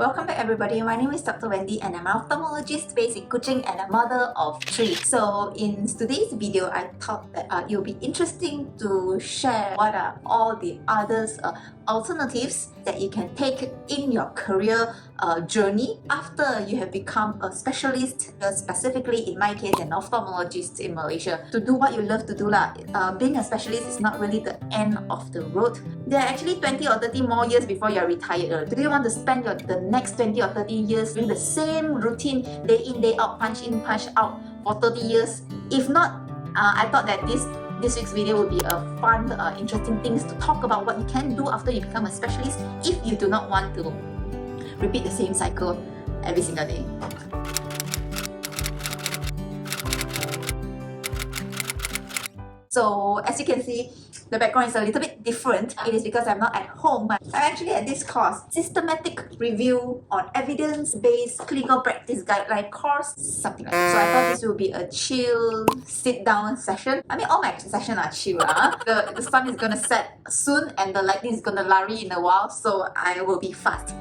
Welcome back everybody, my name is Dr. Wendy and I'm an ophthalmologist based in Kuching and a mother of 3. So in today's video, I thought that it will be interesting to share what are all the others alternatives that you can take in your career journey after you have become a specialist, specifically in my case an ophthalmologist in Malaysia, to do what you love to do lah. Being a specialist is not really the end of the road. There are actually 20 or 30 more years before you're retired. Do you want to spend the next 20 or 30 years doing the same routine day in, day out, punch in, punch out for 30 years? If not, I thought that this week's video will be a fun, interesting things to talk about what you can do after you become a specialist if you do not want to repeat the same cycle every single day. So as you can see, the background is a little bit different. It is because I'm not at home. I'm actually at this course, Systematic Review on Evidence-Based Clinical Practice Guideline course, something like that. So I thought this will be a chill, sit-down session. I mean, all my sessions are chill. The sun is gonna set soon and the lightning is gonna lari in a while, so I will be fast.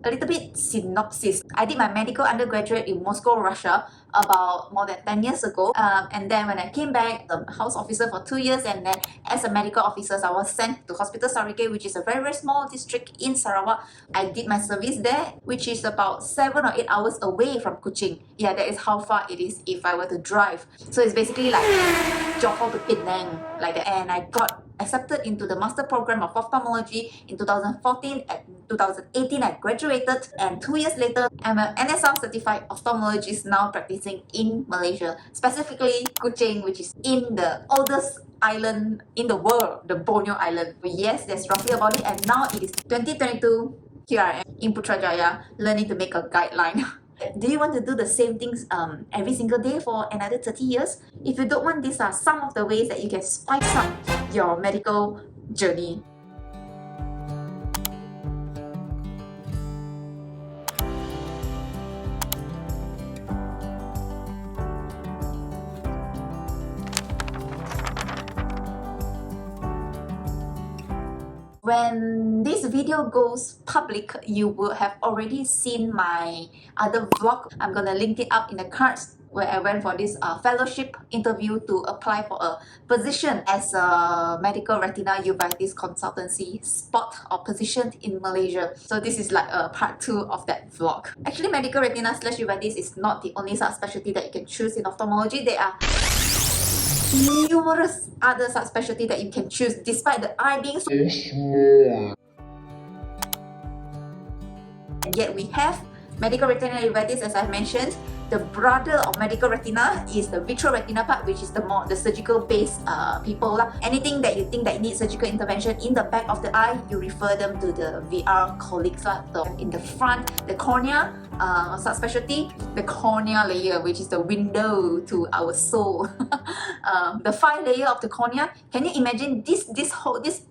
A little bit synopsis. I did my medical undergraduate in Moscow, Russia about more than 10 years ago. And then when I came back, the house officer for 2 years, and then as a medical officer, I was sent to Hospital Sarawak, which is a very, very small district in Sarawak. I did my service there, which is about 7 or 8 hours away from Kuching. Yeah, that is how far it is if I were to drive. So it's basically like Johor to Penang, like that. And I got accepted into the master program of ophthalmology in 2014. At 2018 I graduated, and 2 years later I'm an NSL certified ophthalmologist now practicing in Malaysia, specifically Kuching, which is in the oldest island in the world, the Borneo Island. Yes, that's roughly about it. And now it is 2022. Here I am in Putrajaya learning to make a guideline. Do you want to do the same things every single day for another 30 years? If you don't want, these are some of the ways that you can spice up your medical journey. When this video goes public, you will have already seen my other vlog. I'm gonna link it up in the cards, where I went for this fellowship interview to apply for a position as a medical retina uveitis consultancy spot or position in Malaysia. So this is like a part 2 of that vlog. Actually, medical retina / uveitis is not the only subspecialty that you can choose in ophthalmology. There are numerous other subspecialty that you can choose, despite the eye being so small. And yet we have medical retina uveitis, as I mentioned. The brother of medical retina is the vitreoretina part, which is the surgical based people. Anything that you think that needs surgical intervention in the back of the eye, you refer them to the VR colleagues. So in the front, the cornea subspecialty, the cornea layer, which is the window to our soul. The 5 layer of the cornea. Can you imagine this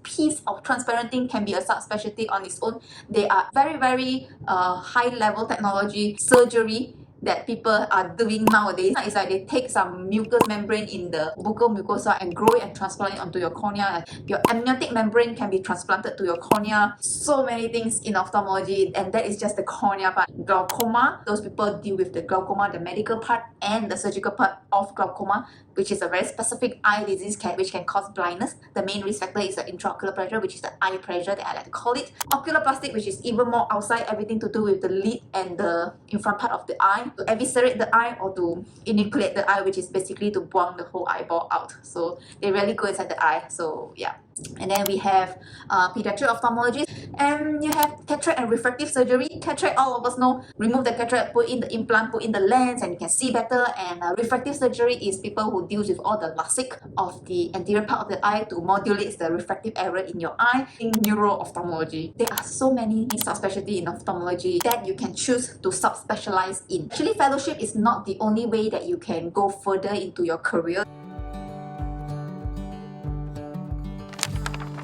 piece of transparent thing can be a subspecialty on its own? They are very, very high level technology surgery that people are doing nowadays. It's like they take some mucous membrane in the buccal mucosa and grow it and transplant it onto your cornea. Your amniotic membrane can be transplanted to your cornea. So many things in ophthalmology, and that is just the cornea part. Glaucoma, those people deal with the glaucoma, the medical part and the surgical part of glaucoma, which is a very specific eye disease which can cause blindness. The main risk factor is the intraocular pressure, which is the eye pressure that I like to call it. Oculoplastic, which is even more outside, everything to do with the lid and the in front part of the eye, to eviscerate the eye or to enucleate the eye, which is basically to buang the whole eyeball out. So they really go inside the eye. So yeah. And then we have pediatric ophthalmologist, and you have cataract and refractive surgery. Cataract, all of us know, remove the cataract, put in the implant, put in the lens, and you can see better. And refractive surgery is people who deals with all the LASIK of the anterior part of the eye to modulate the refractive error in your eye. In neuro-ophthalmology, there are so many subspecialty in ophthalmology that you can choose to subspecialize in. Actually, fellowship is not the only way that you can go further into your career.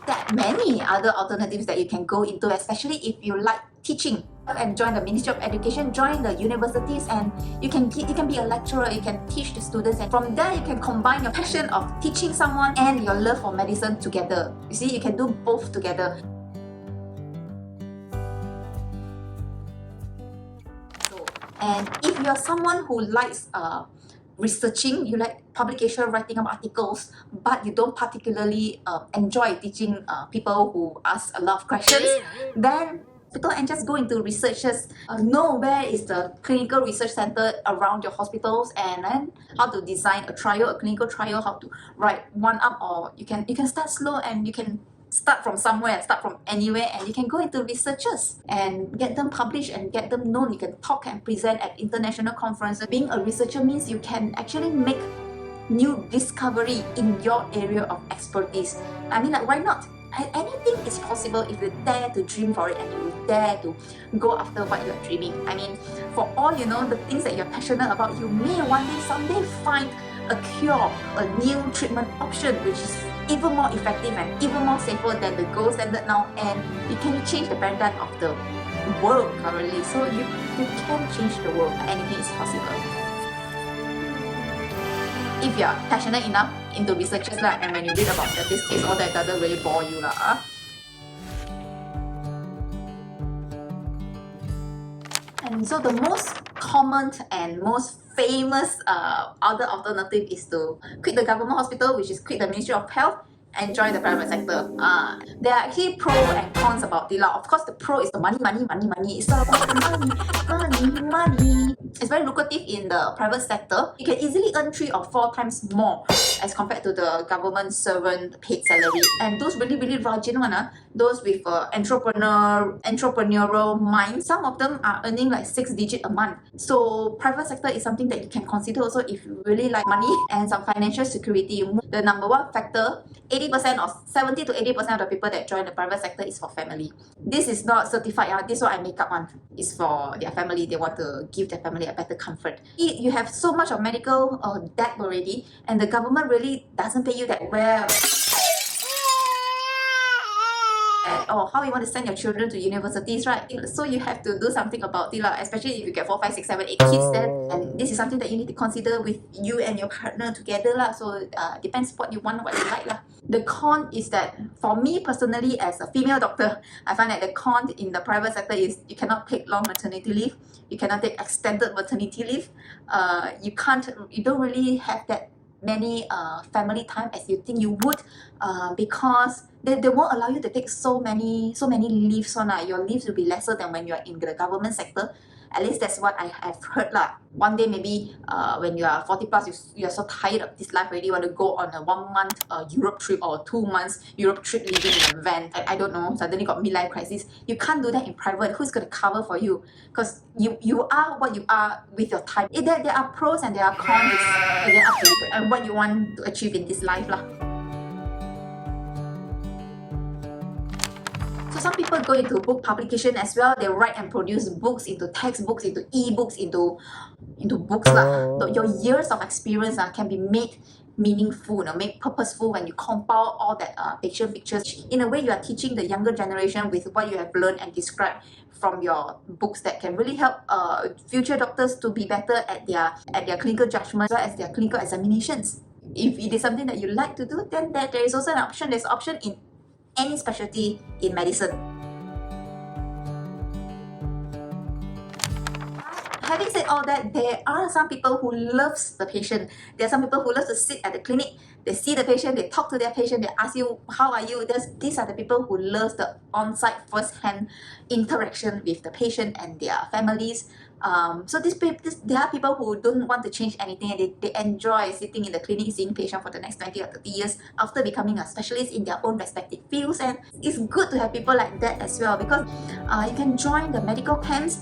There are many other alternatives that you can go into, especially if you like teaching. And join the Ministry of Education, join the universities, and you can be a lecturer, you can teach the students, and from there you can combine your passion of teaching someone and your love for medicine together. You see, you can do both together. And if you're someone who likes researching, you like publication, writing of articles, but you don't particularly enjoy teaching people who ask a lot of questions, then hospital and just go into researchers. Know where is the clinical research center around your hospitals, and then how to design a trial, a clinical trial, how to write one up, or you can start slow and you can start from somewhere, start from anywhere, and you can go into researchers and get them published and get them known. You can talk and present at international conferences. Being a researcher means you can actually make new discovery in your area of expertise. I mean, like, why not? Anything is possible if you dare to dream for it and you dare to go after what you're dreaming. I mean, for all you know, the things that you're passionate about, you may one day, someday find a cure, a new treatment option which is even more effective and even more safer than the gold standard now, and it can change the paradigm of the world currently. So you can change the world. Anything is possible if you're passionate enough into researchers and when you read about statistics, all that doesn't really bore you And so the most common and most famous other alternative is to quit the government hospital, which is quit the Ministry of Health and join the private sector. There are actually pros and cons about it. Of course, the pro is the money. It's all about the money. It's very lucrative in the private sector. You can easily earn 3 or 4 times more as compared to the government servant paid salary. And those really rajin one, those with entrepreneurial mind, some of them are earning like 6 digits a month. So private sector is something that you can consider also if you really like money and some financial security. The number one factor, 80% or 70 to 80% of the people that join the private sector is for family. This is not certified. This is what I make up on. It's for their family. They want to give their family a better comfort. You have so much of medical debt already, and the government really doesn't pay you that well. Or how you want to send your children to universities, right? So you have to do something about it, especially if you get 4, 5, 6, 7, 8 kids then. And this is something that you need to consider with you and your partner together. So depends what you want, what you like. The con is that for me personally as a female doctor, I find that the con in the private sector is you cannot take long maternity leave. You cannot take extended maternity leave. You don't really have that many family time as you think you would, because they won't allow you to take so many leaves on. Your leaves will be lesser than when you're in the government sector. At least that's what I have heard. One day maybe when you are 40 plus, you're so tired of this life already, you want to go on a 1 month Europe trip or 2 months Europe trip living in a van. I don't know, suddenly got midlife crisis. You can't do that in private. Who's going to cover for you? Because you are what you are with your time. There are pros and there are cons. Again, up to you and what you want to achieve in this life. So some people go into book publication as well. They write and produce books, into textbooks, into e-books, into books. Your years of experience can be made meaningful, made purposeful when you compile all that patient pictures. In a way, you are teaching the younger generation with what you have learned and described from your books that can really help future doctors to be better at their clinical judgment as well as their clinical examinations. If it is something that you like to do, then there is also an option. There's an option in any specialty in medicine. Having said all that, there are some people who loves the patient. There are some people who love to sit at the clinic. They see the patient, they talk to their patient, they ask you, how are you? These are the people who love the on-site first-hand interaction with the patient and their families. So there are people who don't want to change anything. They enjoy sitting in the clinic, seeing patients for the next 20 or 30 years after becoming a specialist in their own respective fields. And it's good to have people like that as well, because you can join the medical camps.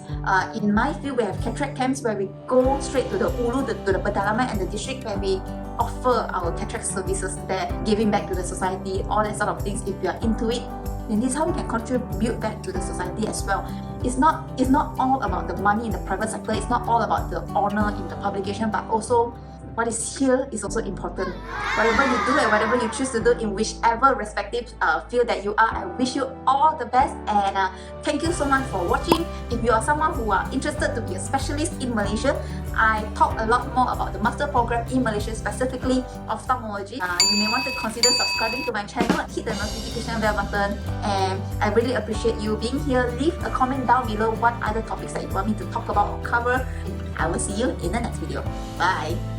In my field, we have cataract camps where we go straight to the Ulu, to the Pedalaman and the district, where we offer our cataract services there, giving back to the society, all that sort of things. If you are into it, then this is how we can contribute back to the society as well. It's not all about the money in the private sector. It's not all about the honor in the publication, but also what is here is also important. Whatever you do and whatever you choose to do in whichever respective field that you are, I wish you all the best, and thank you so much for watching. If you are someone who are interested to be a specialist in Malaysia, I talk a lot more about the master program in Malaysia, specifically ophthalmology. You may want to consider subscribing to my channel, hit the notification bell button, and I really appreciate you being here. Leave a comment down below what other topics that you want me to talk about or cover. I will see you in the next video. Bye!